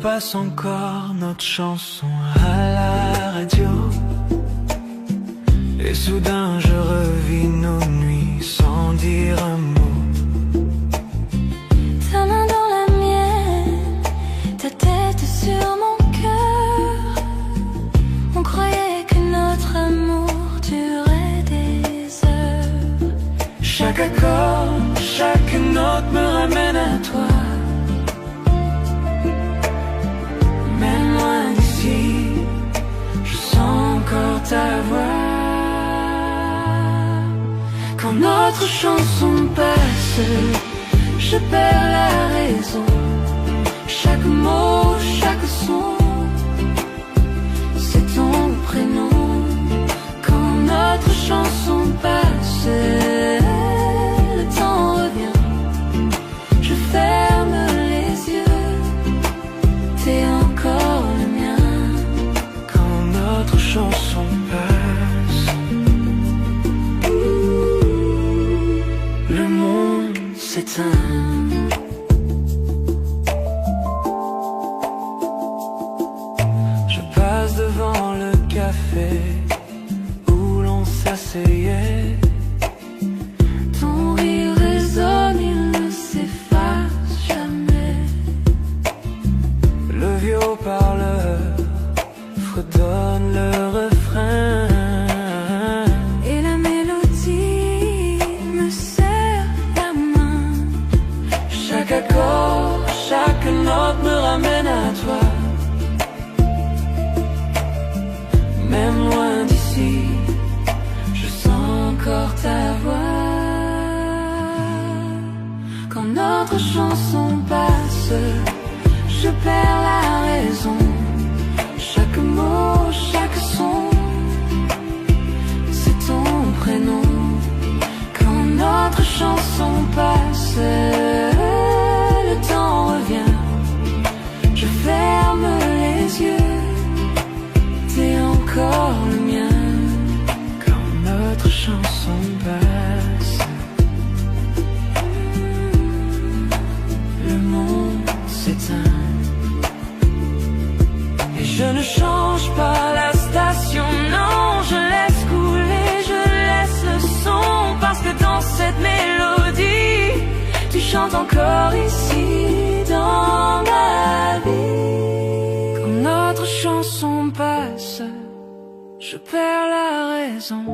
passe encore notre chanson à la radio. Et soudain je revis nos nuits sans dire un mot. Ta main dans la mienne, ta tête sur mon cœur. On croyait que notre amour durait des heures. Chaque accord, chaque note me ramène à toi. Même loin d'ici, je sens encore ta voix. Quand notre chanson passe, je perds la raison. Chaque mot, chaque son, c'est ton prénom. Quand notre chanson passe, le temps revient. Je ferme les yeux, t'es encore le mien. Quand notre chanson passe, le monde s'éteint. Je passe devant le café où l'on s'asseyait. Ton rire résonne, il ne s'efface jamais. Le vieux haut-parleur fredonne le refrain. Et la mélodie me serre la main. Chaque accord, chaque note me ramène à toi. Même loin d'ici, je sens encore ta voix. Quand notre chanson passe, je perds la raison. Chaque mot, chaque son, c'est ton prénom. Quand notre chanson passe, le temps revient. Je ferme les yeux, t'es encore le mien. Quand notre chanson passe, le monde s'éteint. Et je ne change pas la station, non, je laisse couler, je laisse le son. Parce que dans cette mélodie, tu chantes encore ici dans ma vie. Quand notre chanson passe, je perds la raison.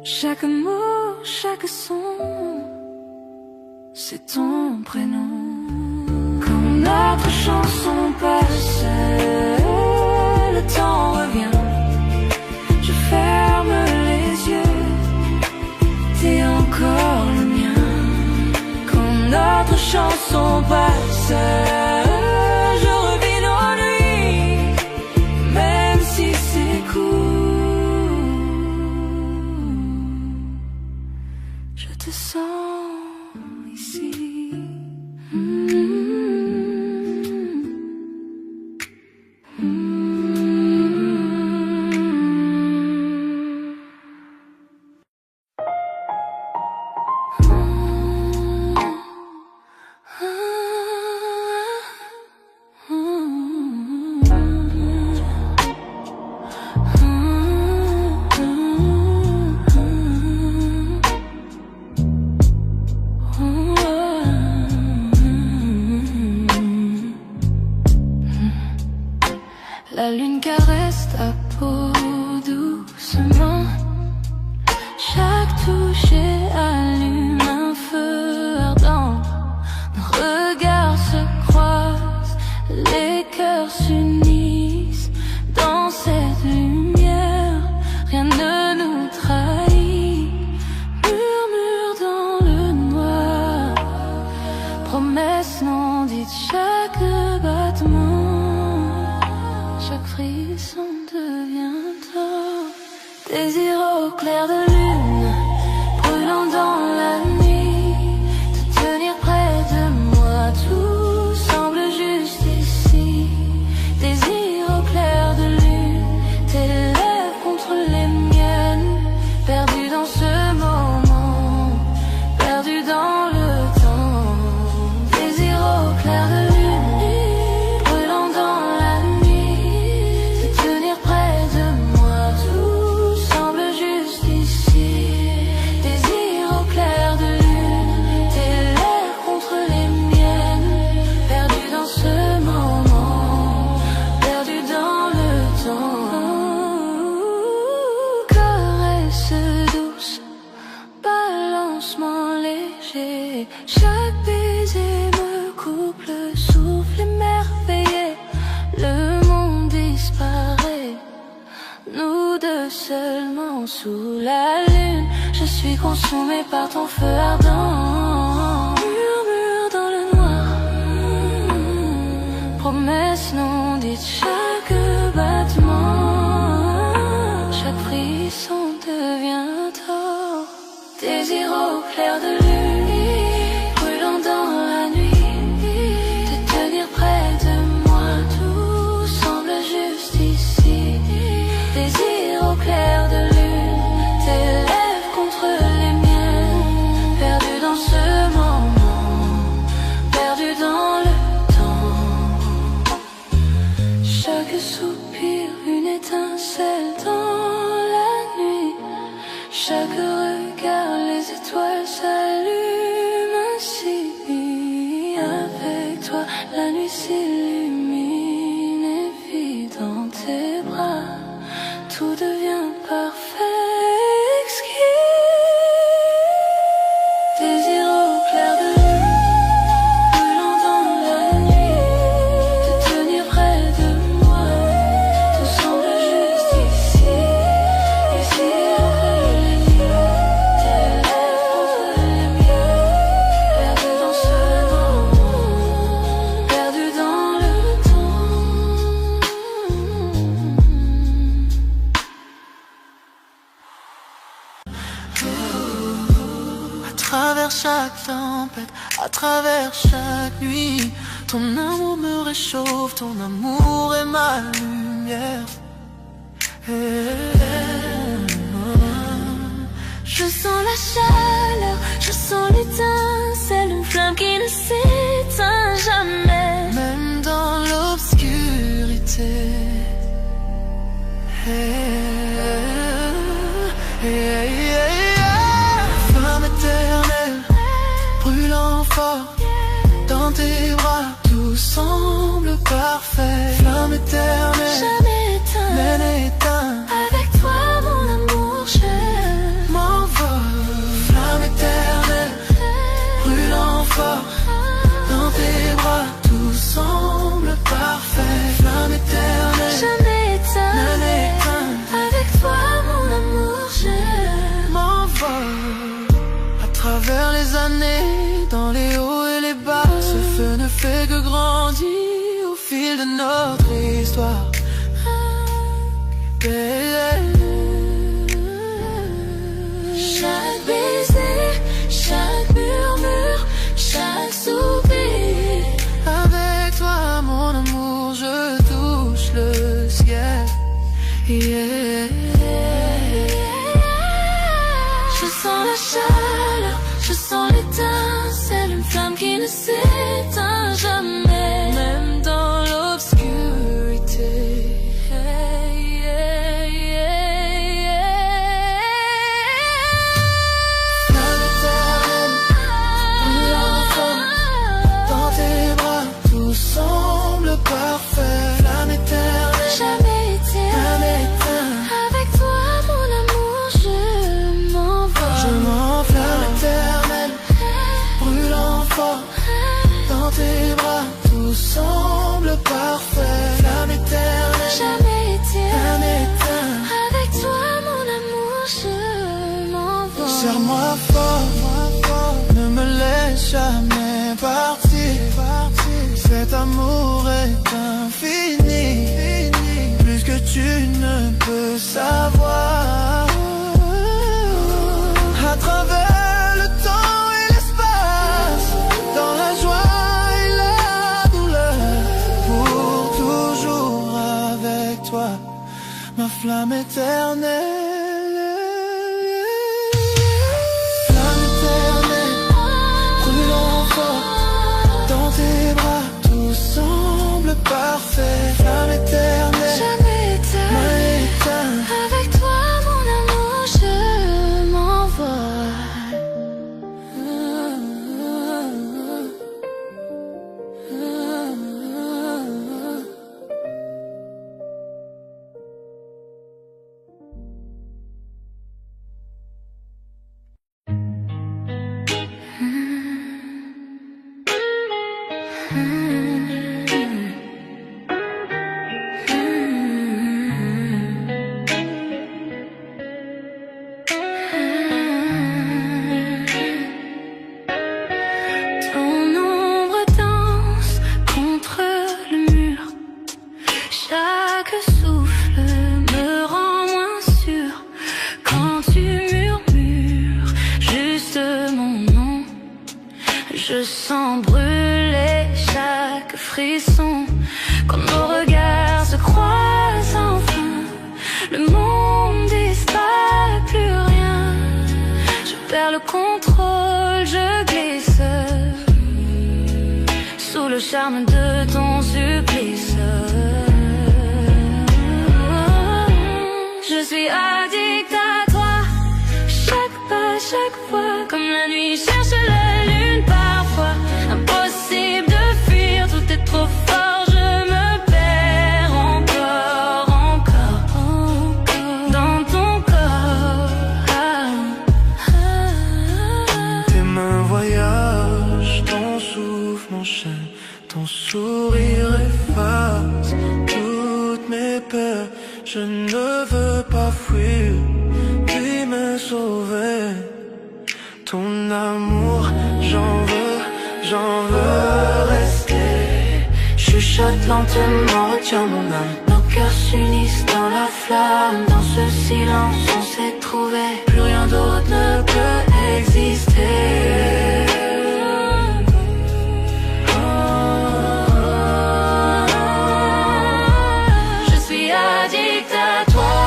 Chaque mot, chaque son, c'est ton prénom. Quand notre chanson passe, le temps revient. Je ferme les yeux, t'es encore le mien. Quand notre chanson passe, je revis nos nuits, même si c'est court. Je te sens ici. La lune caresse ta peau doucement. Chaque toucher allume un feu ardent. Nos regards se croisent, les cœurs s'unissent. Dans cette lumière, rien ne nous trahit. Murmure dans le noir, promesse non dite, chaque battement, chaque frisson devient tort. Désir au clair de lune, brûlant dans la nuit. Te tenir près de moi, tout semble juste ici. Désir au clair de lune, tes lèvres contre les miennes. Perdu dans ce moment, perdu dans le temps. Désir au clair de lune, brûlant dans nous deux seulement sous la lune. Je suis consumée par ton feu ardent. Murmure dans le noir, promesse non dite, chaque battement, chaque frisson devient tort. Désir au clair de lune, brûlant dans la nuit, te tenir près de moi, tout semble juste ici. Désir au clair de lune, tes lèvres contre les miennes, perdu dans ce moment, perdu dans le temps. Chaque soupir, une étincelle dans la nuit, chaque regard, les étoiles s'allument ainsi. Avec toi, la nuit s'illumine et vit dans tes bras. Tout devient parfait, exquis. Désir au clair de lune, brûlant dans la nuit, te tenir près de moi, tout semble juste ici. Ici entre les nuits, tes lèvres contre les miennes, perdu dans ce moment, perdu dans le temps. À travers chaque tempête, à travers chaque nuit, ton amour me réchauffe, ton amour est ma lumière. Je sens la chaleur, je sens l'étincelle, une flamme qui ne s'éteint jamais. Même dans l'obscurité. Flamme éternelle, brûlant fort, dans tes bras, tout semble parfait. Flamme éternelle, Jamais éteint, mais éteint. avec toi mon amour, je m'envole. Flamme éternelle, brûlant fort, dans tes bras, tout semble parfait. Flamme éternelle, jamais éteint, mais éteint. avec toi mon amour, je m'envole. À travers les années, dans les hauts et les bas, ce feu ne fait que grandir au fil de notre histoire. Chaque baiser, chaque murmure, chaque soupir. Avec toi, mon amour, je touche le ciel. Je sens la chaleur, je sens l'étincelle, une flamme qui ne s'éteint jamais, même dans l'obscurité. Flamme éternelle, brûlant fort, dans tes bras, tout semble parfait. Flamme éternelle, Jamais jamais éteint, éteint. avec toi mon amour, je m'envole. Je m'envole. Flamme éternelle, brûlant fort, dans tes bras, tout semble parfait. Flamme éternelle, Jamais jamais éteint, éteint. avec toi mon amour, je m'envole. Serre-moi fort, ne me laisse jamais partir. Cet amour est infini, plus que tu ne peux savoir. À travers le temps et l'espace, dans la joie et la douleur, pour toujours avec toi, ma flamme éternelle. Flamme éternelle, brûlant fort, dans tes bras, tout semble parfait. Flamme éternelle, Jamais éteint, mais éteint. avec toi mon amour, je m'envole. sens brûler chaque frisson quand nos regards se croisent enfin. Le monde disparaît, plus rien. Je perds le contrôle, je glisse sous le charme de ton supplice. Je suis addict à toi, chaque pas, chaque fois, comme la nuit cherche la lune parfois. Impossible de fuir, tout est trop fort, je me perds encore, encore dans ton corps. Tes mains voyagent, ton souffle m'enchaîne, ton sourire efface toutes mes peurs. Je ne veux pas fuir, puis me sauver. Ton amour, j'en veux rester. Chuchote lentement, retiens mon âme. Nos cœurs s'unissent dans la flamme. Dans ce silence, on s'est trouvé. Plus rien d'autre ne peut exister. Je suis addict à toi,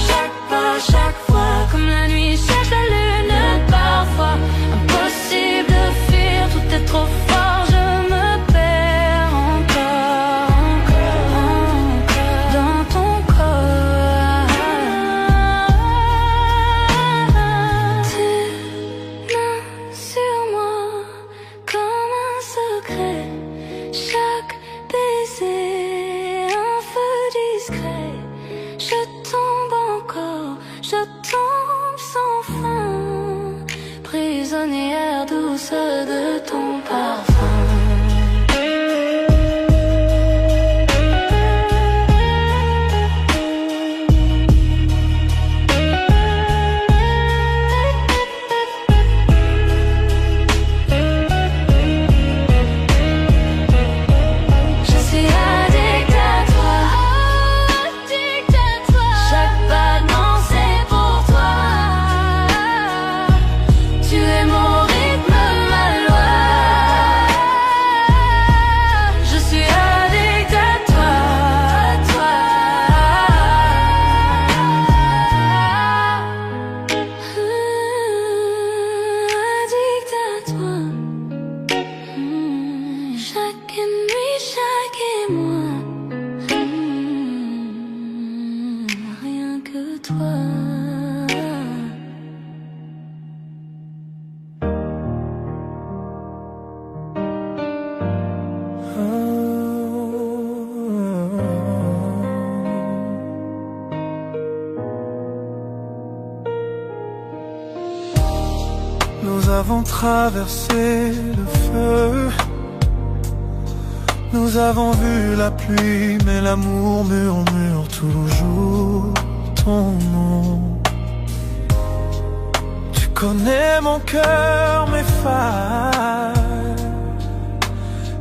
chaque pas, chaque fois, comme la nuit cherche la lune parfois. Impossible de fuir, tout est trop fort, je me perds encore, encore dans ton corps. Tes mains sur moi comme un secret, chaque baiser un feu discret. Je tombe encore, je tombe sans fin, prisonnière douce de ton parfum. Je suis addict à toi, chaque pas non c'est pour toi. Tu es mon rythme, ma loi. Je suis addict à toi, addict à toi. Chaque nuit, chaque émoi, rien que toi. Nous avons traversé le feu. Nous avons vu la pluie, mais l'amour murmure toujours ton nom. Tu connais mon cœur, mes failles,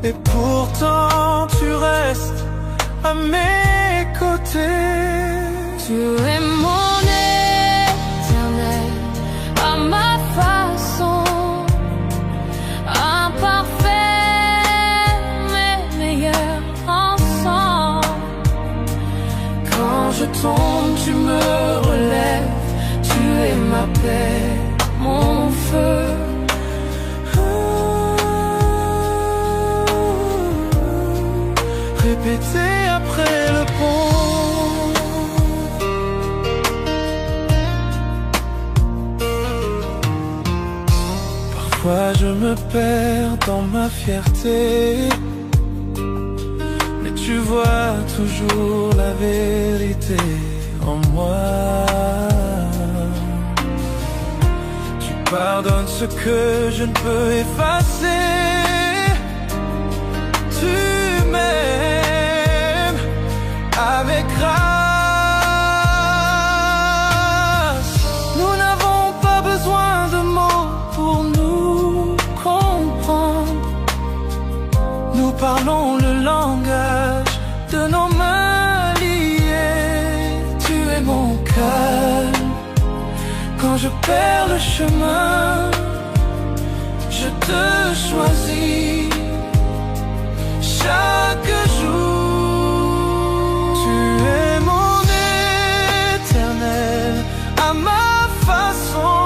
et pourtant tu restes à mes côtés. Tu es mon éternel, à ma façon, imparfait mais meilleur ensemble. Quand je tombe, tu me relèves. Tu es ma paix, mon feu. Répéter après le pont. Parfois je me perds dans ma fierté, mais tu vois toujours la vérité en moi. Tu pardonnes ce que je ne peux effacer. Tu m'aimes avec grâce. Nous n'avons pas besoin de mots pour nous comprendre. Nous parlons le langage de nos mains liées. Tu es mon calme quand je perds le chemin. je te choisis chaque jour. Tu es mon éternel à ma façon,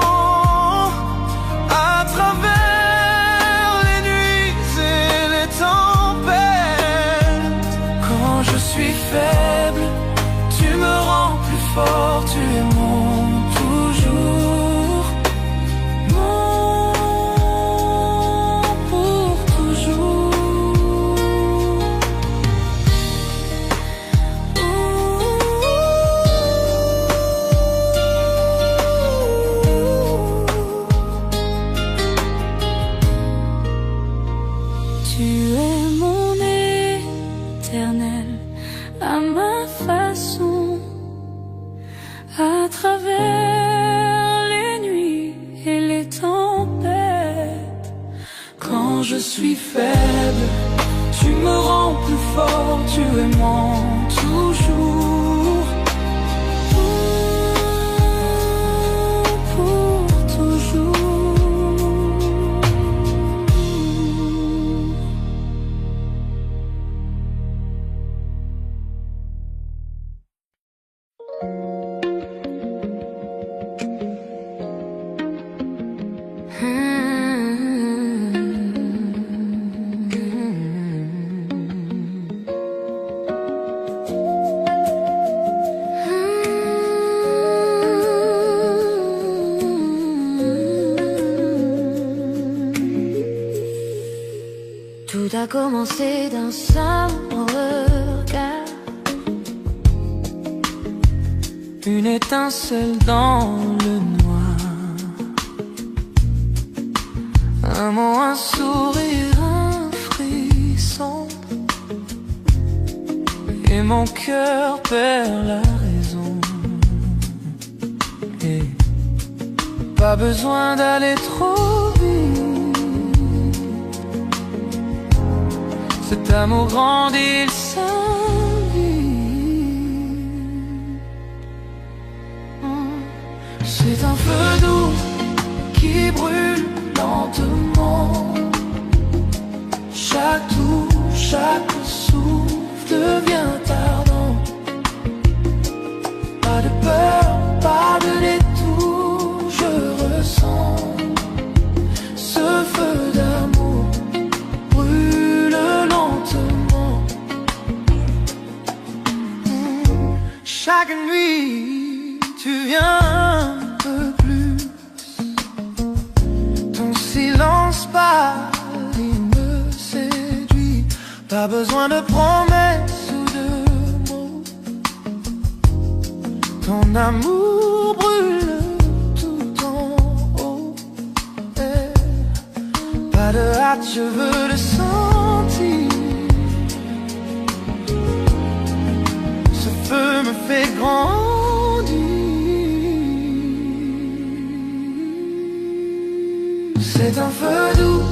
à travers les nuits et les tempêtes. Quand je suis faible, tu me rends plus fort, tu es mon toujours, mon pour toujours. Tu es mon éternel à ma façon, à travers les nuits et les tempêtes. Quand je suis faible, tu me rends plus fort, tu es mon toujours, Pour toujours. Tout a commencé d'un simple regard, une étincelle dans le noir, un mot, un sourire, un frisson, et mon cœur perd la raison. Et pas besoin d'aller trop vite, cet amour grandit, il s'invite. C'est un feu doux qui brûle lentement. Chaque touche, chaque souffle devient ardent. Pas de peur, pas de détour, je ressens ce feu d'amour brûle lentement. Chaque nuit, tu viens un peu plus. Ton silence pâle, il me séduit. Pas besoin de promesses ou de mots. Ton amour brûle tout en haut. Pas de hâte, je veux le sentir. Ce feu me fait grandir. C'est un feu doux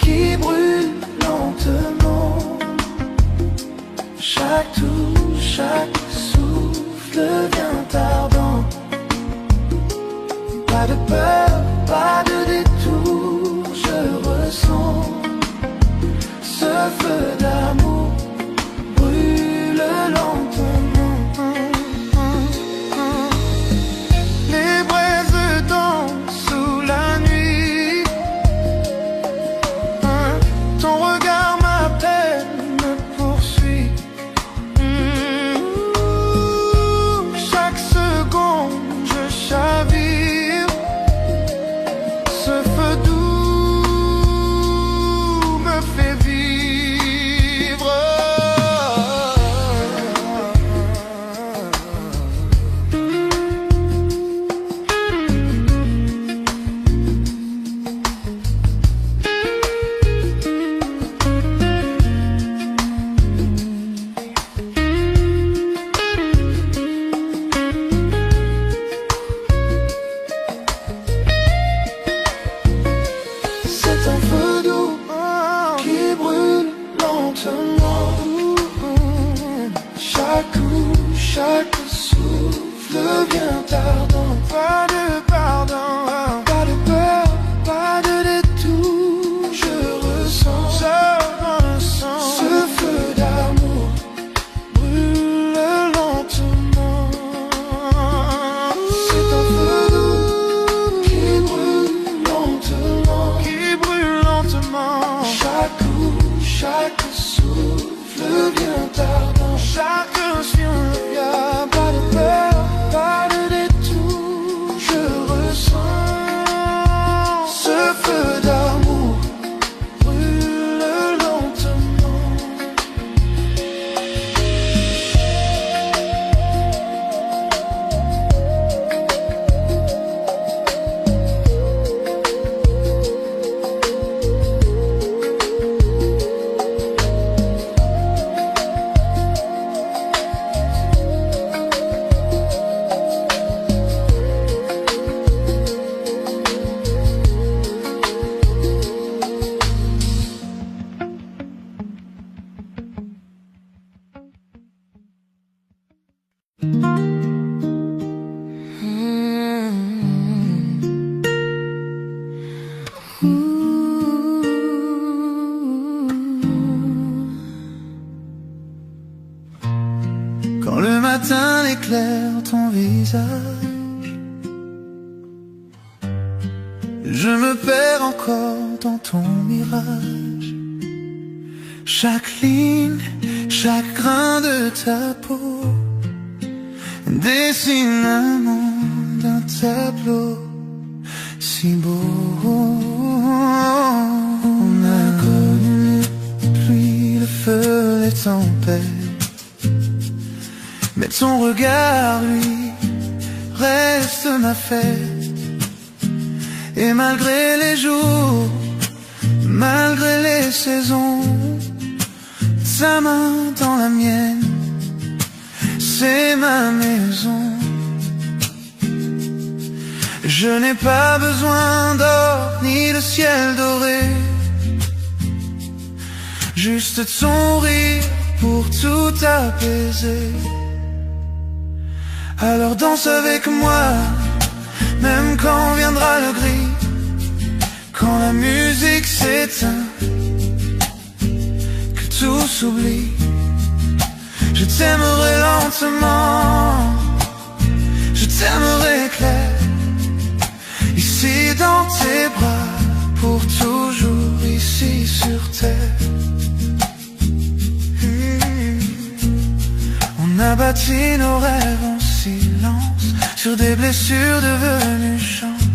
qui brûle lentement. Chaque touche, chaque souffle devient ardent. Pas de peur, pas de détour, je ressens ce feu d'amour brûle lentement. Les braises dansent sous la nuit. Ton regard m'appelle, me poursuit. Chaque seconde je chavire. Ce feu doux me fait vivre. C'est un feu doux qui brûle lentement. Chaque coup, chaque souffle devient ardent. Pas de pardon, pas de peur, pas de détour. visage. Je me perds encore dans ton mirage. Chaque ligne, chaque grain de ta peau dessine un monde, un tableau si beau. On a connu la pluie, le feu, les tempêtes, mais ton regard, lui, reste ma fête. Et malgré les jours, malgré les saisons, sa main dans la mienne, c'est ma maison. Je n'ai pas besoin d'or ni de ciel doré, juste ton rire pour tout apaiser. Alors danse avec moi, même quand viendra le gris, quand la musique s'éteint, que tout s'oublie. Je t'aimerai lentement, je t'aimerai clair, ici dans tes bras, pour toujours ici sur terre. On a bâti nos rêves en silence, sur des blessures devenues chance.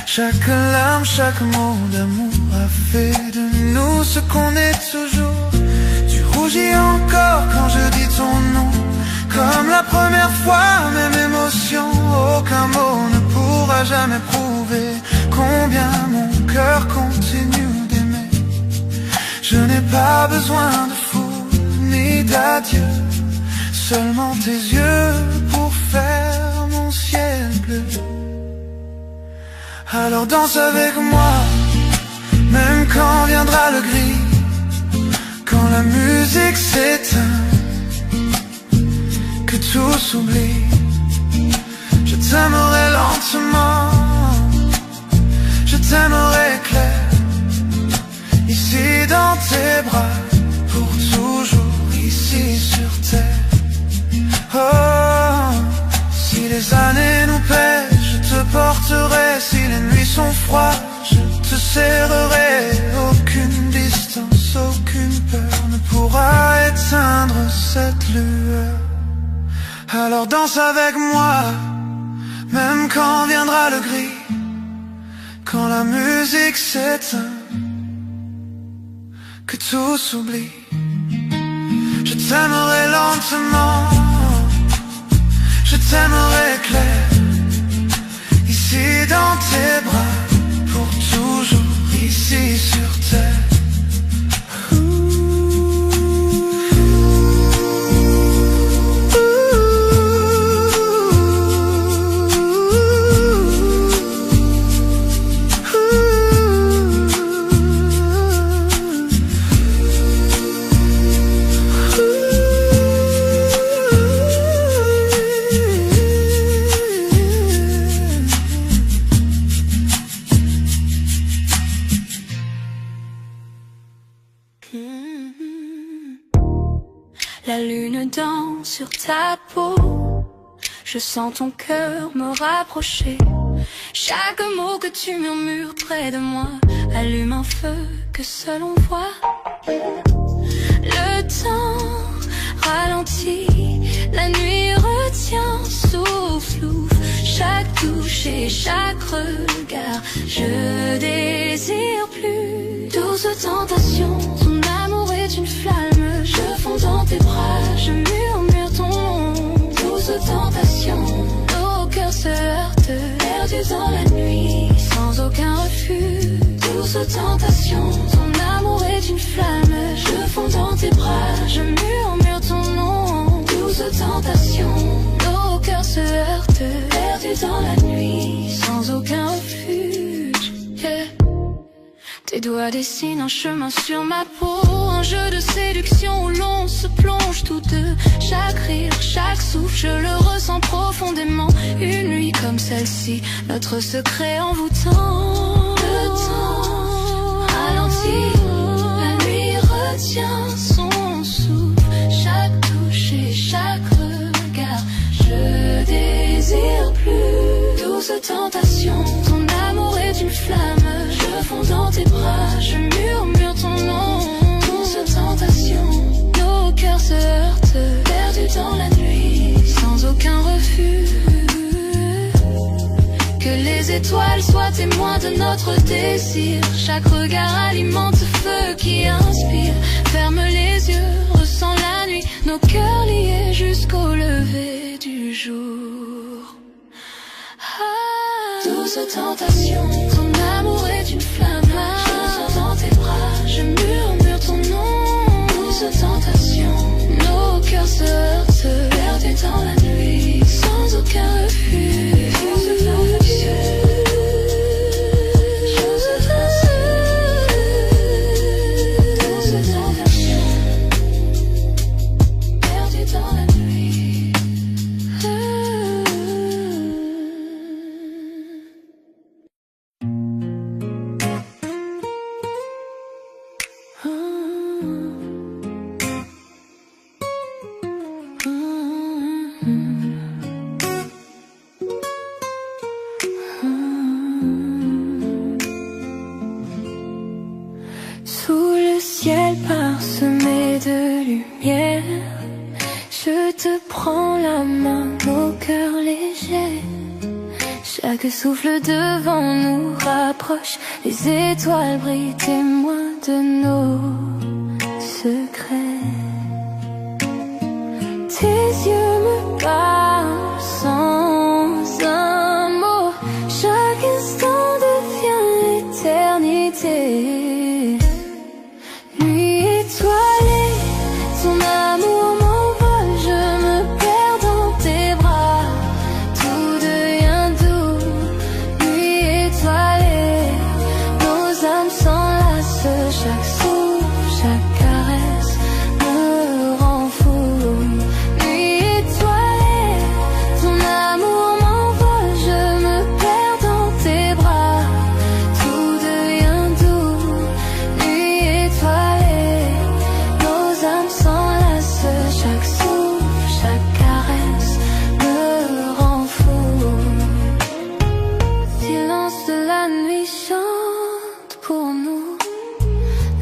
Chaque larme, chaque mot d'amour a fait de nous ce qu'on est toujours. Tu rougis encore quand je dis ton nom, comme la première fois, même émotion. Aucun mot ne pourra jamais prouver combien mon cœur continue d'aimer. Je n'ai pas besoin de foule ni d'adieu, seulement tes yeux pour faire mon ciel bleu. Alors danse avec moi, même quand viendra le gris, quand la musique s'éteint, que tout s'oublie. Je t'aimerai lentement, je t'aimerai clair, ici dans tes bras, pour toujours ici sur terre. Oh, si les années nous pèsent, je te porterai. Si les nuits sont froides, je te serrerai. Aucune distance, aucune peur ne pourra éteindre cette lueur. Alors danse avec moi, même quand viendra le gris, quand la musique s'éteint, que tout s'oublie. Je t'aimerai lentement, je t'aimerai clair, ici dans tes bras, pour toujours ici sur terre. La lune danse sur ta peau, je sens ton cœur me rapprocher. Chaque mot que tu murmures près de moi allume un feu que seul on voit. Le temps ralentit, la nuit retient, souffle, chaque touche et chaque regard. Je désire plus douce tentation, ton amour est une flamme. Je fonds dans tes bras, je murmure ton nom. Douce tentation, nos cœurs se heurtent, perdus dans la nuit, sans aucun refus. Douce tentation, ton amour est une flamme. Je fonds dans tes bras, je murmure ton nom. Douce tentation, nos cœurs se heurtent, perdus dans la nuit, sans aucun refuge. Yeah. Tes doigts dessinent un chemin sur ma peau, un jeu de séduction où l'on se plonge tous deux. Chaque rire, chaque souffle, je le ressens profondément. Une nuit comme celle-ci, notre secret envoûtant. Le temps ralentit, la nuit retient son souffle. Chaque touche et chaque regard, je désire désire plus. Douce tentation, ton amour est une flamme. Je fonds dans tes bras, je murmure ton nom. Douce tentation, nos cœurs se heurtent, perdus dans la nuit, sans aucun refus. Que les étoiles soient témoins de notre désir. Chaque regard alimente ce feu qui inspire. Ferme les yeux, ressens la nuit, nos cœurs liés jusqu'au lever du jour. Douce tentation, ton amour est une flamme. Je sens dans tes bras, je murmure ton nom. Douce tentation, nos cœurs se heurtent, perdus dans la nuit, sans aucun refus. Sous le ciel parsemé de lumière, je te prends la main, nos cœurs légers. Chaque souffle devant nous rapproche, les étoiles brillent, témoins de nos secrets. Tes yeux me parlent sans un mot, chaque instant devient éternité. Nuit étoilée, ton amour m'envole, je me perds dans tes bras, tout devient doux. Nuit étoilée, nos âmes s'enlacent, chaque souffle, chaque caresse me rend fou. Nuit étoilée, ton amour m'envole, je me perds dans tes bras, tout devient doux. Nuit étoilée, nos âmes s'enlacent, chaque souffle, chaque caresse me rend fou. Silence de la nuit chante pour nous,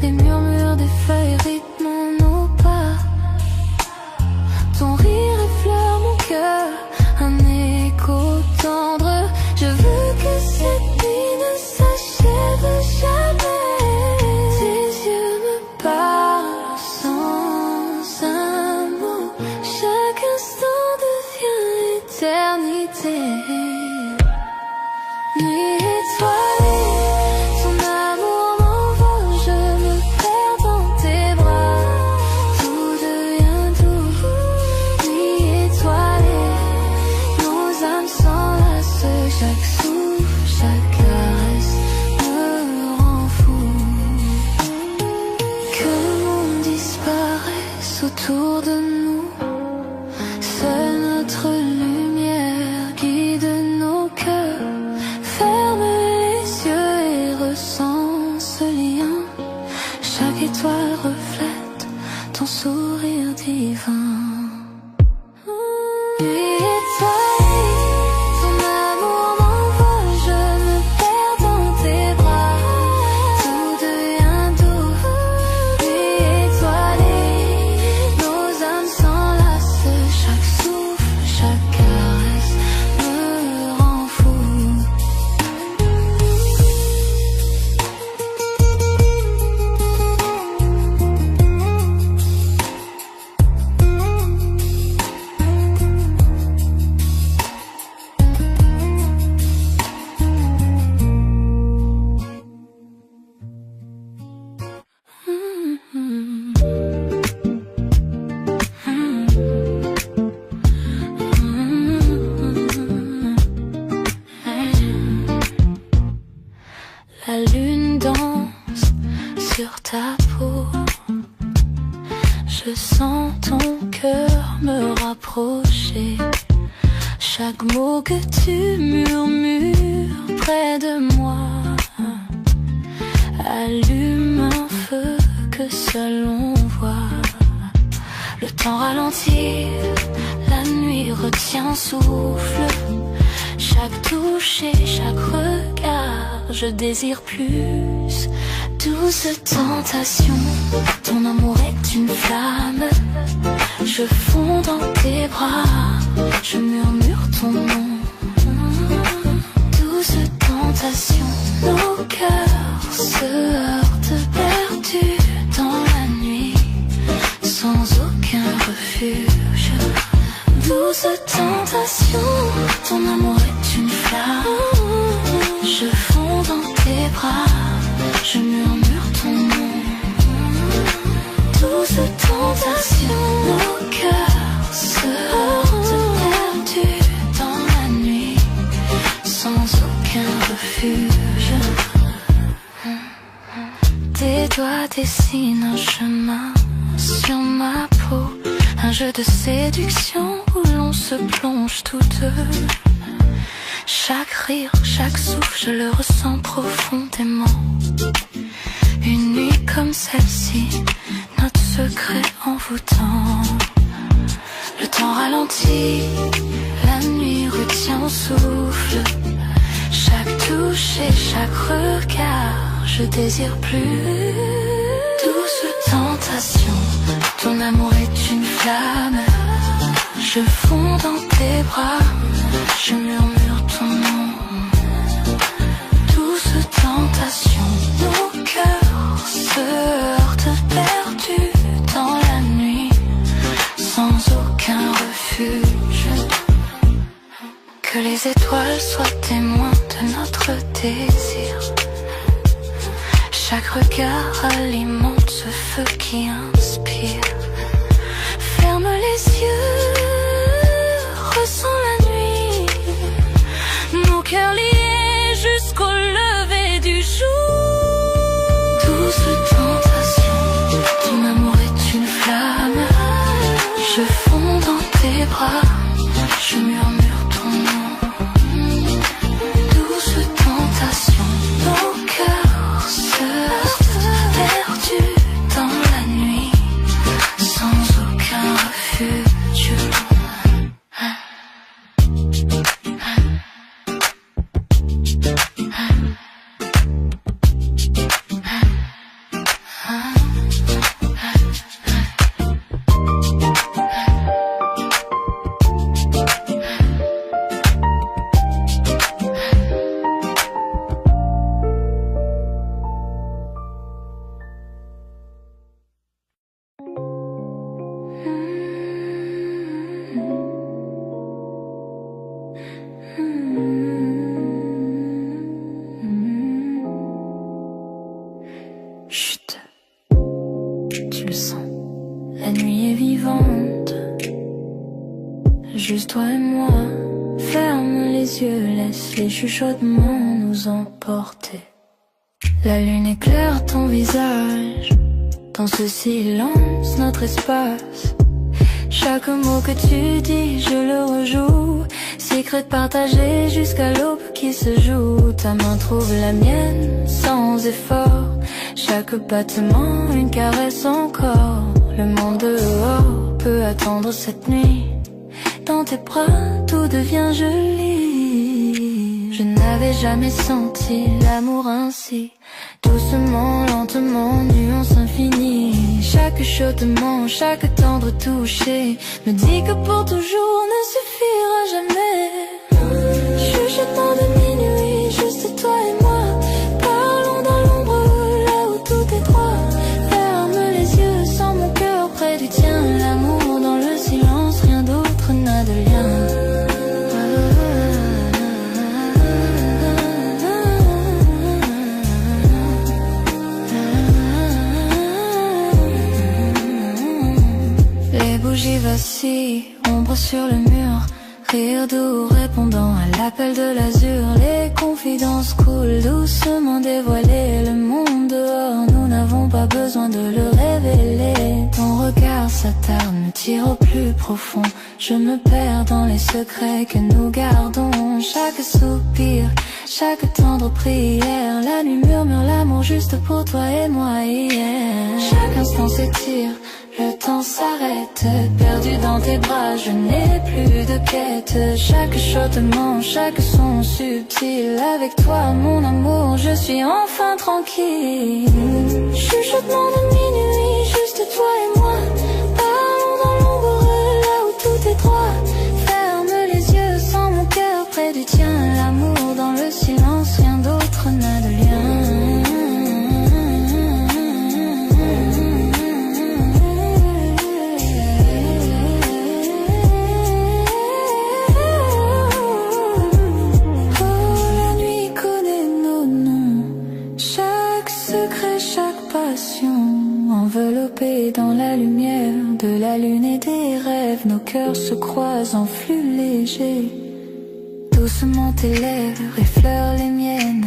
les murmures des feuilles rythment nos pas. Ton rire effleure mon cœur, un écho tendre. Je veux que cette nuit ne s'achève jamais. Tes yeux me parlent sans un mot, chaque instant devient éternité. Nuit étoilée, ton amour m'envole, je me perds dans tes bras, tout devient doux. Nuit étoilée, nos âmes s'enlacent, chaque souffle, chaque caresse me rend fou. Que le monde disparaisse autour de nous, seule notre lumière guide nos cœurs. Ferme les yeux et ressens ce lien. Chaque étoile reflète ton sourire divin. Nuit étoilée, ton amour m'envole, je me perds dans tes bras, tout devient doux. Nuit étoilée, nos âmes s'enlacent, chaque souffle, chaque caresse me rend fou. La lune danse sur ta peau, je sens ton cœur me rapprocher. Chaque mot que tu murmures près de moi allume un feu que seul on voit. Le temps ralentit, la nuit retient souffle. Chaque touche et chaque regard, je désire plus. Douce tentation, ton amour est une flamme. Je fonds dans tes bras, je murmure ton nom. Douce tentation, nos cœurs se heurtent perdus dans la nuit, sans aucun refuge. Douce tentation, ton amour est une flamme. Je fonds dans tes bras, je murmure ton nom. Douce tentation, nos cœurs se heurtent perdus dans la nuit, sans aucun refuge. Tes doigts dessinent un chemin sur ma peau, un jeu de séduction où l'on se plonge tous deux. Chaque rire, chaque souffle, je le ressens profondément. Une nuit comme celle-ci, notre secret envoûtant. Le temps ralentit, la nuit retient au souffle. Chaque touche et chaque regard, je désire plus. Douce tentation, ton amour est une flamme. Je fonds dans tes bras, je murmure ton nom. Douce tentation, nos cœurs se heurtent perdus dans la nuit, sans aucun refuge. Que les étoiles soient témoins de notre désir. Chaque regard alimente ce feu qui inspire. Ferme les yeux, ressens la nuit, nos cœurs liés jusqu'au lever du jour. Douce tentation, ton amour est une flamme. Je fonds dans tes bras, je murmure ton nom. Douce tentation, nos cœurs se heurtent perdus dans la nuit, sans aucun refuge. Chut, tu le sens, la nuit est vivante. Juste toi et moi, ferme les yeux, laisse les chuchotements nous emporter. La lune éclaire ton visage, dans ce silence, notre espace. Chaque mot que tu dis, je le rejoue. Secret partagé jusqu'à l'aube qui se joue. Ta main trouve la mienne sans effort. Chaque battement, une caresse encore. Le monde dehors peut attendre cette nuit. Dans tes bras, tout devient joli. Je n'avais jamais senti l'amour ainsi. Doucement, lentement, nuance infinie. Chaque chuchotement, chaque tendre toucher me dit que pour toujours ne suffira jamais. Chuchotement de minuit, juste toi et moi. Parlons dans l'ombre, là où tout est droit. Ferme les yeux, sens mon cœur près du tien. L'amour dans le silence, rien d'autre n'a de lien. Bougie vacille, ombre sur le mur. Rire doux répondant à l'appel de l'azur. Les confidences coulent doucement dévoilées. Le monde dehors, nous n'avons pas besoin de le révéler. Ton regard s'attarde, me tire au plus profond. Je me perds dans les secrets que nous gardons. Chaque soupir, chaque tendre prière. La nuit murmure l'amour juste pour toi et moi hier. Chaque instant s'étire, Le temps s'arrête, perdu dans tes bras, je n'ai plus de quête. Chaque chuchotement, chaque son subtil. Avec toi, mon amour, je suis enfin tranquille. Chuchotement de minuit, juste toi et moi. Parlons dans l'ombre, là où tout est droit. Ferme les yeux, sens mon cœur près du tien. L'amour dans le silence, rien d'autre n'a de lien. Enveloppés dans la lumière de la lune et des rêves, nos cœurs se croisent en flux léger. Doucement tes lèvres effleurent les miennes.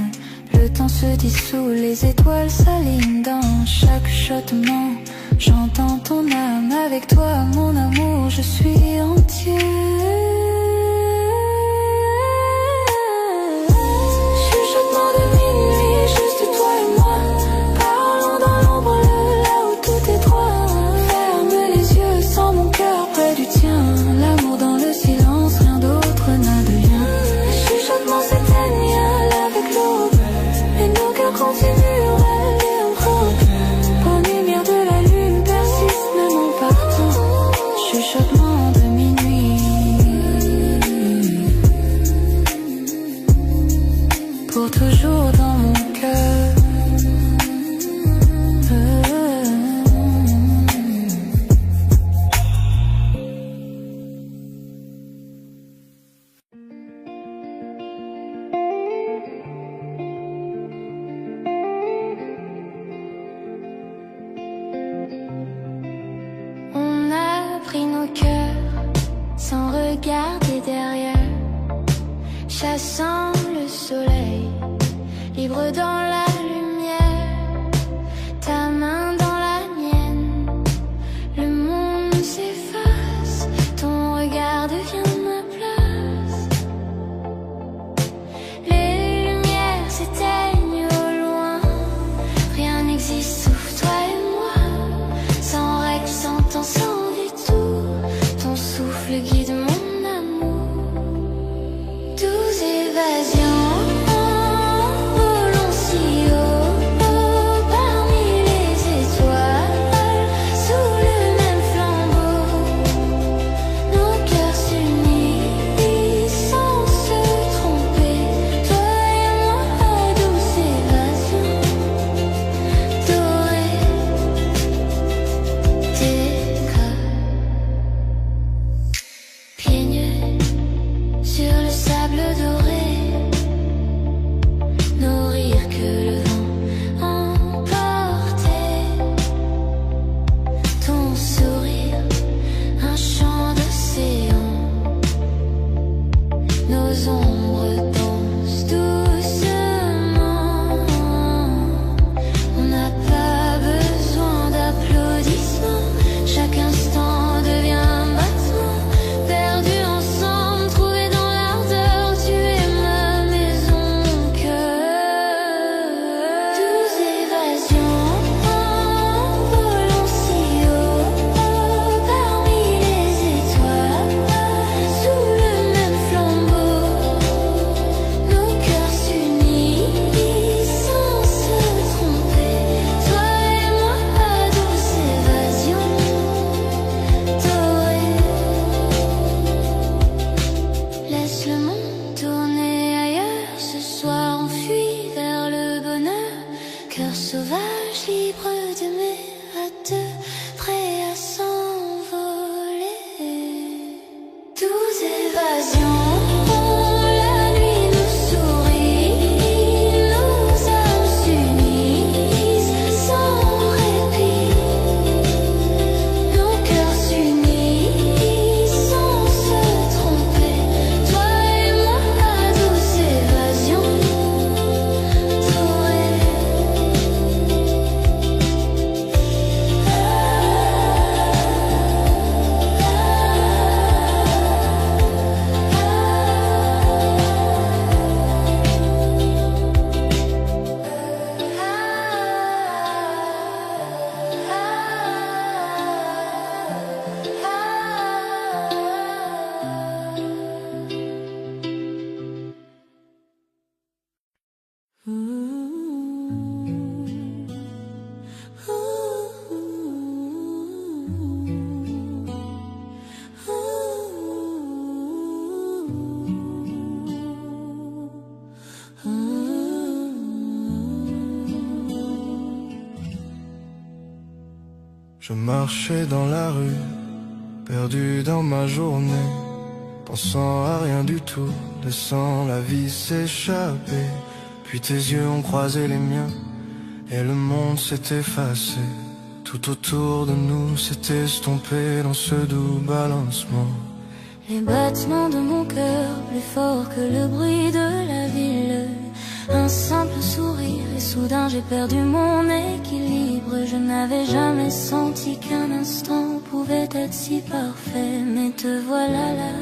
Le temps se dissout, les étoiles s'alignent dans chaque chuchotement. J'entends ton âme, avec toi mon amour, je suis entier. Chuchotement de minuit, juste toi et moi. Parlons dans l'ombre, là où tout est droit. Ferme les yeux, sens mon cœur près du tien. L'amour dans le silence, rien d'autre n'a de lien. Les chuchotements s'éteignent avec l'aube, et nos cœurs continuent rêver encore. Pour lumière de la lune persiste même en partant. Chuchotement de minuit, pour toujours dans mon cœur. On a pris nos cœurs sans regarder derrière, chassant le soleil, libre dans la lumière, ta main dans la mienne. Le monde s'efface, ton regard devient ma place. Les lumières s'éteignent au loin, rien n'existe sauf toi et moi. Sans règles, sans temps, sans détour, ton souffle guide mon amour. Douze évasions, volons si haut, parmi les étoiles, sous le même flambeau. Nos cœurs s'unissent sans se tromper, toi et moi, douce évasion, dorée d'éclat. Pieds nus sur le sable doré, Je marchais dans la rue, perdu dans ma journée, pensant à rien du tout, laissant la vie s'échapper. Puis tes yeux ont croisé les miens, et le monde s'est effacé. Tout autour de nous s'est estompé dans ce doux balancement. Les battements de mon cœur plus forts que le bruit de la ville. Un simple sourire et soudain j'ai perdu mon équilibre. Je n'avais jamais senti qu'un instant pouvait être si parfait. Mais te voilà là,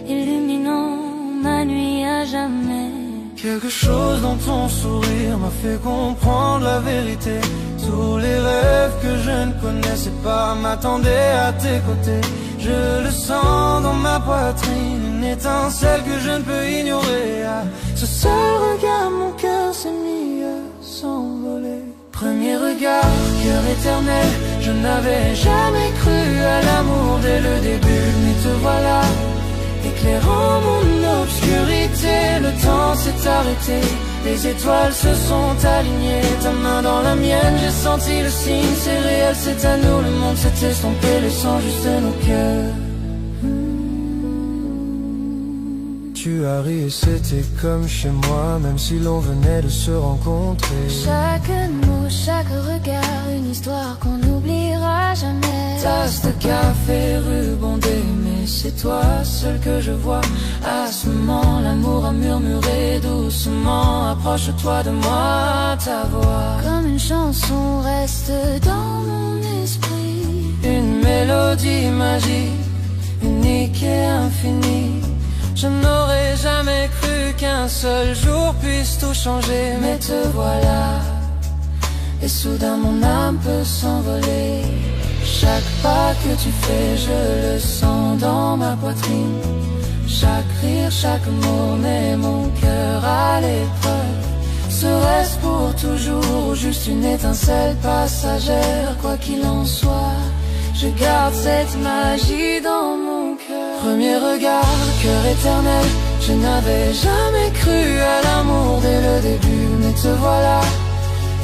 illuminant ma nuit à jamais. Quelque chose dans ton sourire m'a fait comprendre la vérité. Tous les rêves que je ne connaissais pas m'attendaient à tes côtés. Je le sens dans ma poitrine, une étincelle que je ne peux ignorer. À ce seul regard, mon cœur s'est mis à s'envoler. Premier regard, cœur éternel, je n'avais jamais cru à l'amour dès le début. Mais te voilà, éclairant mon obscurité. Le temps s'est arrêté, les étoiles se sont alignées. Ta main dans la mienne, j'ai senti le signe. C'est réel, c'est à nous, le monde s'est estompé, laissant juste nos cœurs. Tu as ri et c'était comme chez moi, même si l'on venait de se rencontrer. Chaque mot, chaque regard, une histoire qu'on n'oubliera jamais. Tasse de café, ruban mais c'est toi seul que je vois. À ce moment, l'amour a murmuré doucement. Approche-toi de moi, ta voix comme une chanson reste dans mon esprit. Une mélodie magique, unique et infinie. Je n'aurais jamais cru qu'un seul jour puisse tout changer. Mais te voilà, et soudain mon âme peut s'envoler. Chaque pas que tu fais, je le sens dans ma poitrine. Chaque rire, chaque mot met mon cœur à l'épreuve. Serait-ce pour toujours ou juste une étincelle passagère? Quoi qu'il en soit, je garde cette magie dans mon cœur. Premier regard, cœur éternel, je n'avais jamais cru à l'amour dès le début. Mais te voilà,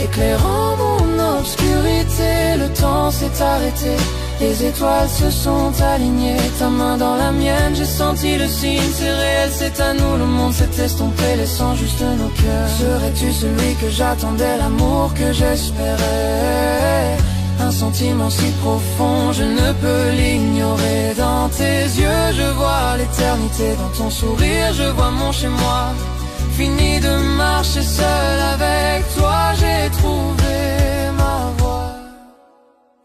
éclairant mon obscurité. Le temps s'est arrêté, les étoiles se sont alignées. Ta main dans la mienne, j'ai senti le signe. C'est réel, c'est à nous, le monde s'est estompé, laissant juste nos cœurs. Serais-tu celui que j'attendais, l'amour que j'espérais? Un sentiment si profond, je ne peux l'ignorer. Dans tes yeux, je vois l'éternité. Dans ton sourire, je vois mon chez-moi. Fini de marcher seul avec toi, j'ai trouvé ma voie.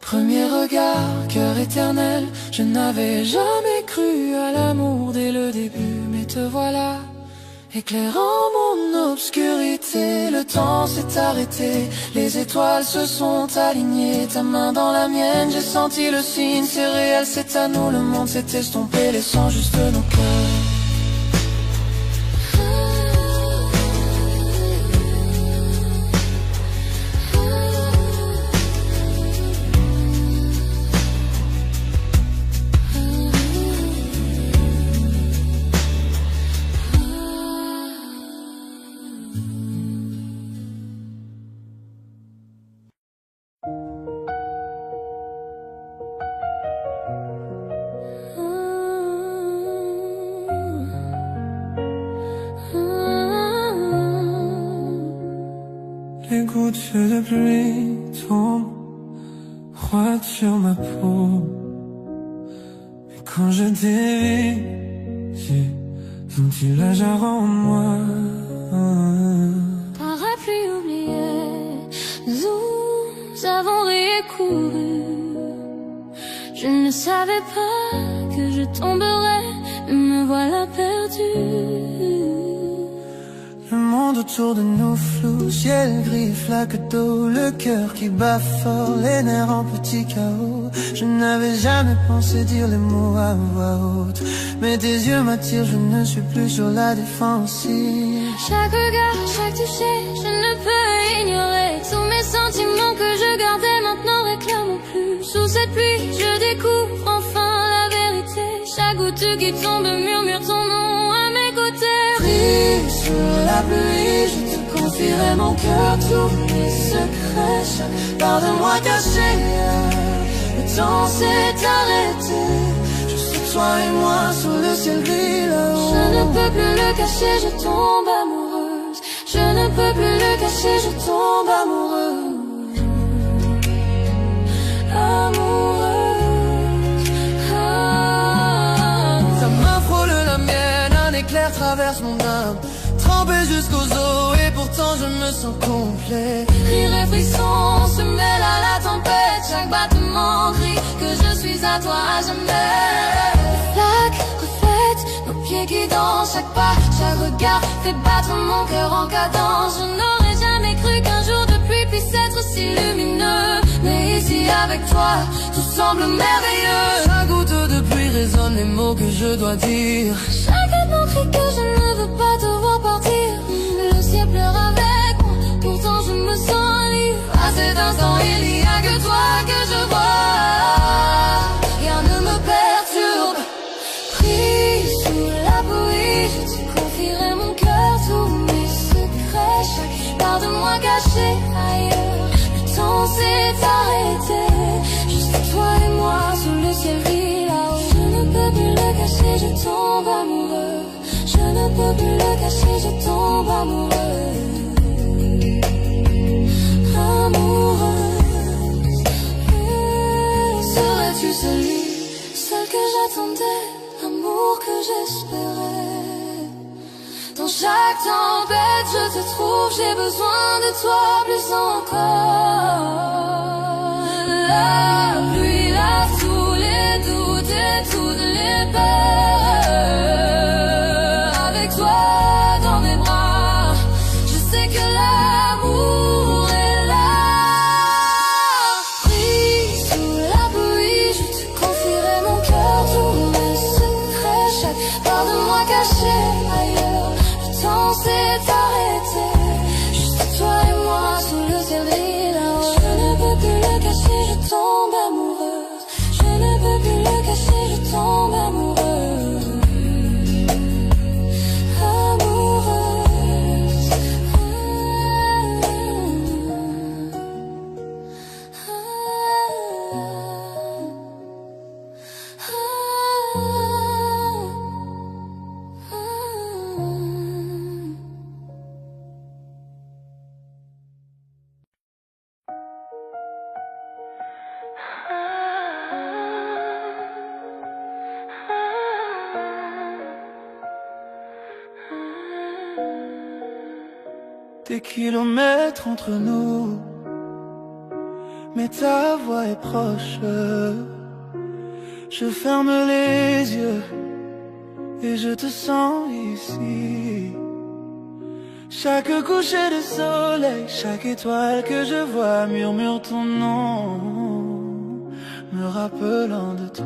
Premier regard, cœur éternel, je n'avais jamais cru à l'amour dès le début. Mais te voilà, éclairant mon obscurité. Le temps s'est arrêté, les étoiles se sont alignées. Ta main dans la mienne, j'ai senti le signe. C'est réel, c'est à nous, le monde s'est estompé, laissant juste nos cœurs. Les gouttes de pluie tombent froides sur ma peau. Mais quand je dévie, j'ai senti la jarre en moi. Parapluie oublié, nous avons ri et couru. Je ne savais pas que je tomberais, me voilà perdue. Le monde autour de nous flou, ciel gris, flaque d'eau, le cœur qui bat fort, les nerfs en petit chaos. Je n'avais jamais pensé dire les mots à voix haute, mais tes yeux m'attirent, je ne suis plus sur la défensive. Chaque regard, chaque toucher, je ne peux ignorer. Tous mes sentiments que je gardais maintenant réclament plus. Sous cette pluie, je découvre enfin la vérité. Chaque goutte qui tombe murmure ton nom à mes côtés. Pris sur la pluie, je te confierai mon cœur, tous mes secrets. Chaque part de moi cachée, Le temps s'est arrêté. Juste toi et moi sur le ciel gris là-haut. Je ne peux plus le cacher, je tombe amoureuse. Je ne peux plus le cacher, je tombe amoureuse. Amoureuse. Ta main frôle la mienne, un éclair traverse mon âme, trempé jusqu'aux os et pourtant je me sens complet. Rire et frisson se mêlent à la tempête. Chaque battement crie que je suis à toi à jamais. Flaque, reflète nos pieds qui dansent. Chaque pas, chaque regard fait battre mon cœur en cadence. Je n'aurais jamais cru qu'un jour de pluie puisse être si lumineux. Mais ici avec toi, tout semble merveilleux. Chaque goutte de pluie résonne les mots que je dois dire. Chaque mot crie que je ne veux pas te voir partir. Le ciel pleure avec moi, pourtant je me sens libre. À cet instant il n'y a que toi que je vois. Rien ne me perturbe. Pris sous la pluie, je te confierai mon cœur, tous mes secrets. Chaque part de moi cachée ailleurs. Le temps s'est arrêté. Juste toi et moi sous le ciel gris là-haut. Je ne peux plus le cacher, je tombe amoureux. Je ne peux plus le cacher, je tombe amoureuse. Amoureuse. Serais-tu celui, celle que j'attendais, l'amour que j'espérais? Dans chaque tempête je te trouve, j'ai besoin de toi plus encore. La pluie lave tous les doutes et toutes les peurs. Avec toi dans mes bras, je sais que l'amour est là. Pris sous la pluie, je te confierai mon cœur, tous mes secrets. Chaque part de moi cachée ailleurs. Le temps s'est arrêté. Juste toi et moi sous le ciel gris là-haut. Je ne peux plus le cacher, je tombe amoureuse. Je ne peux plus le cacher, je tombe amoureuse. Des kilomètres entre nous, mais ta voix est proche. Je ferme les yeux et je te sens ici. Chaque coucher de soleil, chaque étoile que je vois murmure ton nom, me rappelant de toi.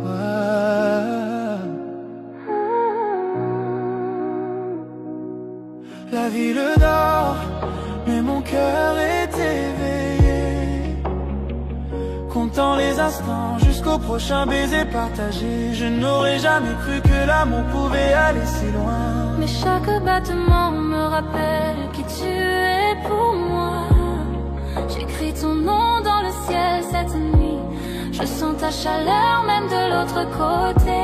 La ville dort, mais mon cœur est éveillé, comptant les instants jusqu'au prochain baiser partagé. Je n'aurais jamais cru que l'amour pouvait aller si loin. Mais chaque battement me rappelle qui tu es pour moi. J'écris ton nom dans le ciel cette nuit. Je sens ta chaleur même de l'autre côté.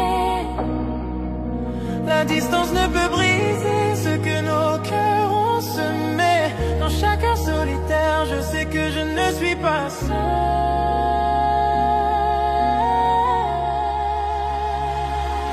La distance ne peut briser ce que nos cœurs ont semé. Dans chaque heure solitaire, je sais que je ne suis pas seul.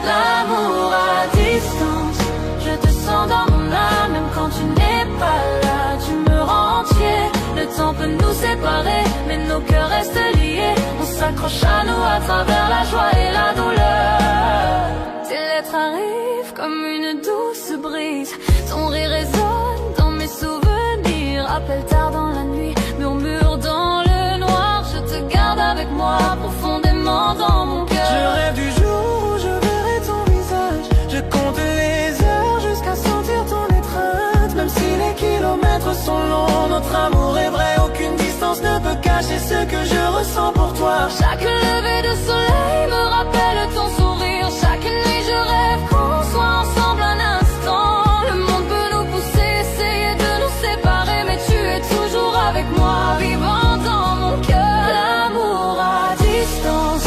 L'amour à distance, je te sens dans mon âme. Même quand tu n'es pas là, tu me rends entier. Le temps peut nous séparer, mais nos cœurs restent liés. On s'accroche à nous à travers la joie et la douleur. Tes lettres arrivent comme une douce brise. Ton rire résonne dans mes souvenirs. Appel tard dans la nuit, murmure dans le noir. Je te garde avec moi profondément dans mon cœur. Je rêve du jour où je verrai ton visage. Je compte les heures jusqu'à sentir ton étreinte. Même si les kilomètres sont longs, notre amour est vrai. Aucune distance ne peut cacher ce que je ressens pour toi. Chaque lever de soleil me rappelle ton sourire. Chaque nuit je rêve qu'on soit ensemble un instant. Le monde peut nous pousser, essayer de nous séparer, mais tu es toujours avec moi, vivant dans mon cœur. L'amour à distance,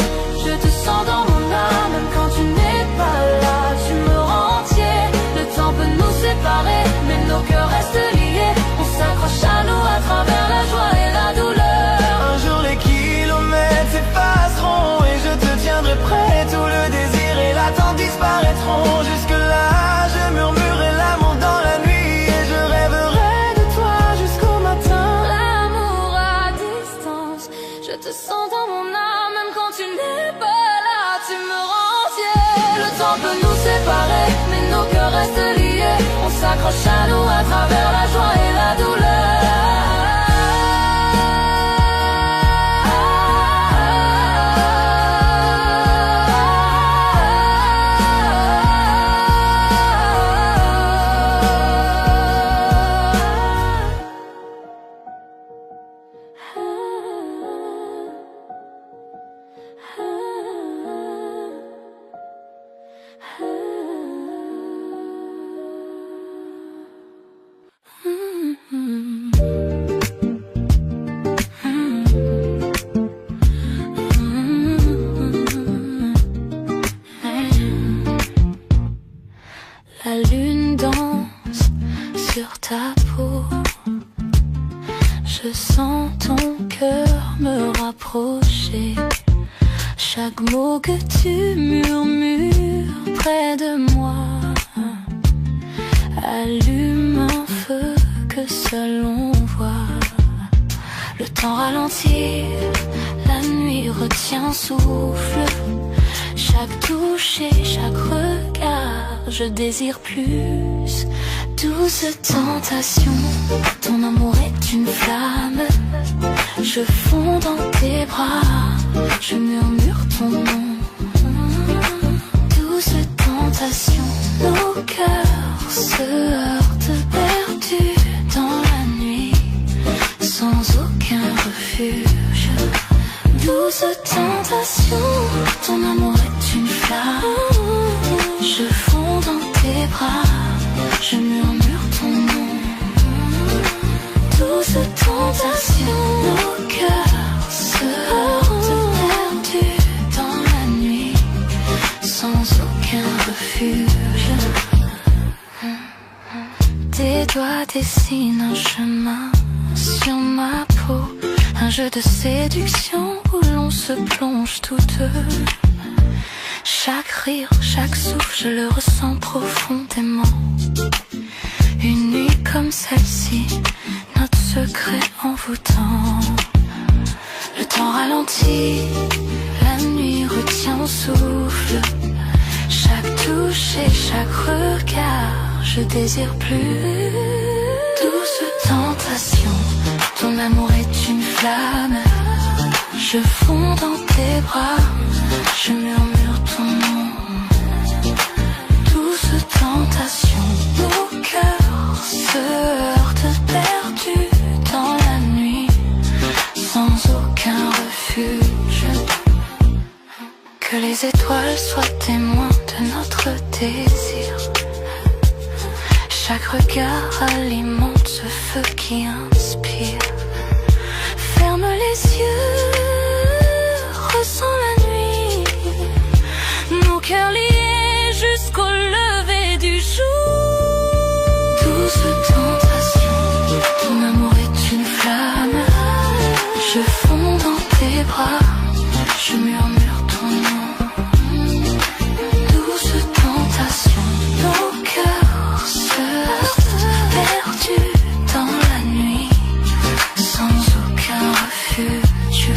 s'accroche à nous à travers la joie et la douleur. La lune danse sur ta peau. Je sens ton cœur me rapprocher. Chaque mot que tu murmures près de moi allume un feu que seul on voit. Le temps ralentit, la nuit retient souffle. Chaque touche et chaque regard, je désire plus. Douce tentation, ton amour est une flamme. Je fonds dans tes bras, je murmure ton nom. Douce tentation, nos cœurs se heurtent perdus dans la nuit, sans aucun refuge. Douce tentation, ton amour est une flamme. Je fonds dans tes bras, je murmure ton nom. Douce tentation, nos cœurs se heurtent perdus dans la nuit, sans aucun refuge. Tes doigts dessinent un chemin sur ma peau, un jeu de séduction où l'on se plonge toutes deux. Chaque rire, chaque souffle, je le ressens profondément. Une nuit comme celle-ci, notre secret envoûtant. Le temps ralentit, la nuit retient au souffle. Chaque touche et chaque regard, je désire plus. Douce tentation, ton amour est une flamme. Je fonds dans tes bras, je murmure ton nom. Douce tentation, nos cœurs se heurtent perdus dans la nuit, sans aucun refuge. Que les étoiles soient témoins de notre désir. Chaque regard alimente ce feu qui inspire. Ferme les yeux, ressens la nuit, nos cœurs liés jusqu'au lever du jour. Douce tentation, ton amour est une flamme. Je fonds dans tes bras, je murmure ton nom. Douce tentation, nos cœurs se heurtent perdus dans la nuit, sans aucun refuge.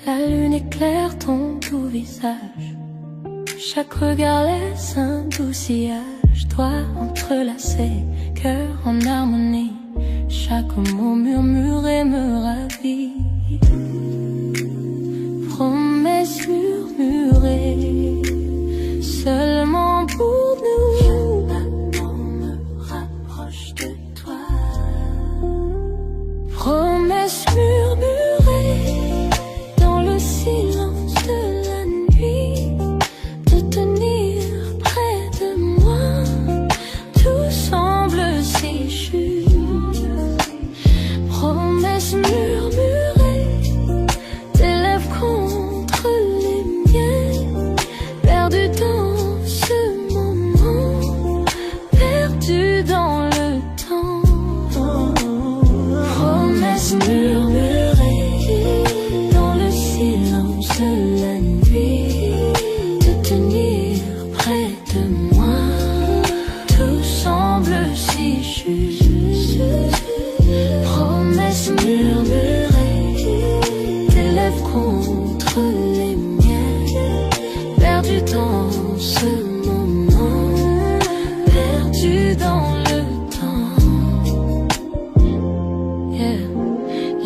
La lune éclaire ton doux visage. Chaque regard laisse un doux sillage. Doigts entrelacés, cœur en harmonie. Chaque mot murmuré me ravit. Promesses murmurées seulement pour nous. Maintenant me rapproche de toi. Promesses murmurées dans le silence de la nuit, de tenir près de moi. Tout semble si juste.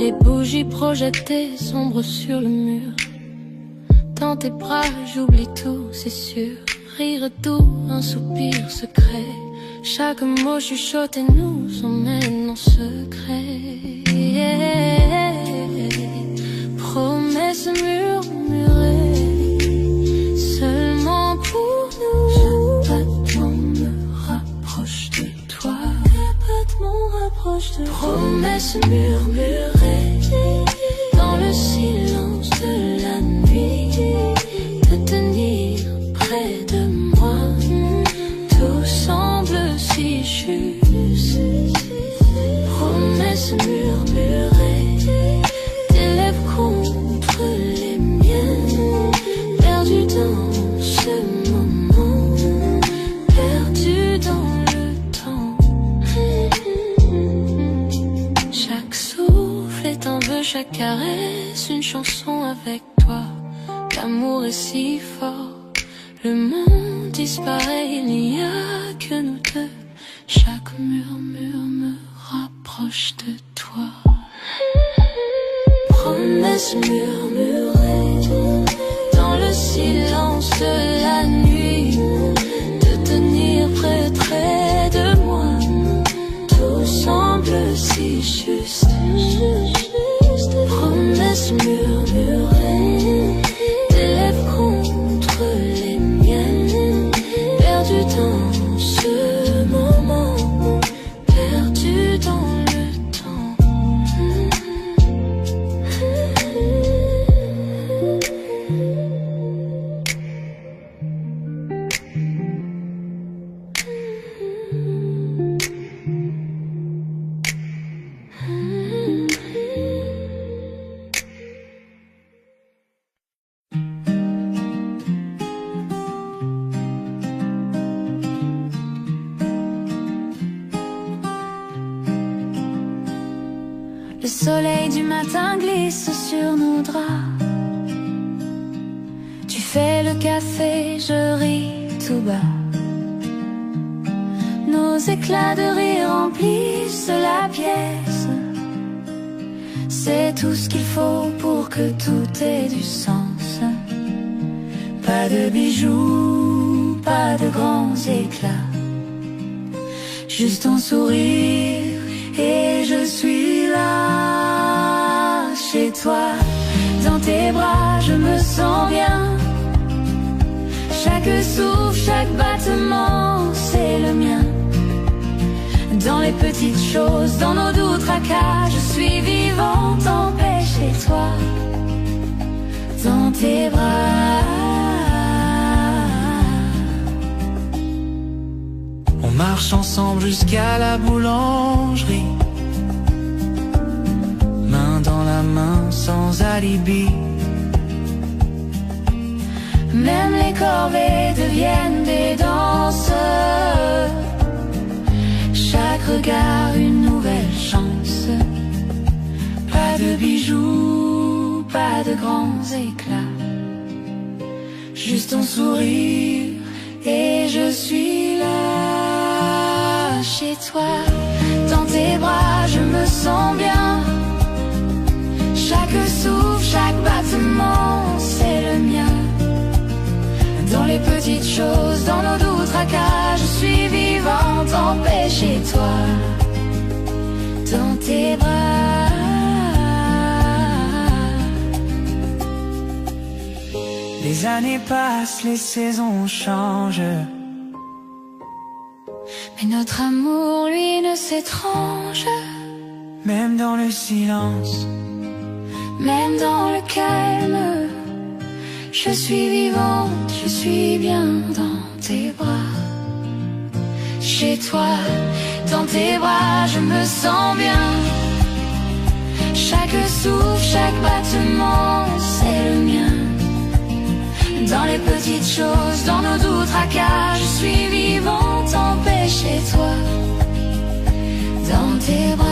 Les bougies projetées sombres sur le mur. Dans tes bras j'oublie tout, c'est sûr. Rire doux, un soupir secret. Chaque mot chuchoté nous emmène en secret. Promesses murmurées seulement pour nous. Chaque battement me rapproche de toi. Chaque battement rapproche de toi. Promesses murmurées dans le silence de la nuit, de tenir près de moi. Tout semble si juste. Promesses murmurées, tes lèvres contre les miennes. Perdu dans ce moment, perdu dans le temps. Chaque souffle est un vœu, chaque caresse une chanson avec toi. L'amour est si fort, le monde disparaît, il n'y a que nous deux. Chaque murmure me rapproche de toi. Promesses murmurées dans le silence de la nuit, de tenir près de moi. Tout semble si juste. Promesses murmurées, tes lèvres contre les miennes. Perdu dans ce moment, perdu dans le temps. Le soleil du matin glisse sur nos draps. Tu fais le café, je ris tout bas. Nos éclats de rire remplissent la pièce. C'est tout ce qu'il faut pour que tout ait du sens. Pas de bijoux, pas de grands éclats, juste ton sourire et je suis là. Chez toi, dans tes bras, je me sens bien. Chaque souffle, chaque battement, c'est le mien. Dans les petites choses, dans nos doux tracas, je suis vivante en paix chez toi. Dans tes bras. On marche ensemble jusqu'à la boulangerie, main dans la main sans alibi. Même les corvées deviennent des danses. Chaque regard une nouvelle chance. Pas de bijoux, pas de grands éclats, juste ton sourire et je suis là. Chez toi, dans tes bras, je me sens bien. Chaque souffle, chaque battement, c'est le mien. Dans les petites choses, dans nos doux tracas, je suis vivante en paix chez toi. Dans tes bras. Les années passent, les saisons changent, mais notre amour, lui, ne s'étrange. même dans le silence, même dans le calme. Je suis vivante, je suis bien dans tes bras. Chez toi, dans tes bras, je me sens bien. Chaque souffle, chaque battement, c'est le mien. Dans les petites choses, dans nos doux tracas, je suis vivante en paix chez toi. Dans tes bras.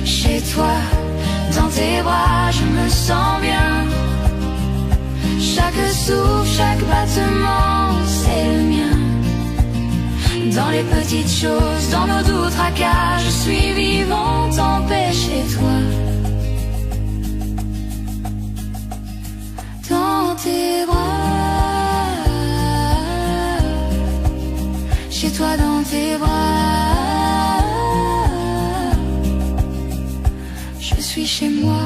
Chez toi, dans tes bras, je me sens bien. Chaque souffle, chaque battement, c'est le mien. Dans les petites choses, dans nos doux tracas, je suis vivante en paix chez toi. Dans tes bras, chez toi dans tes bras, je suis chez moi.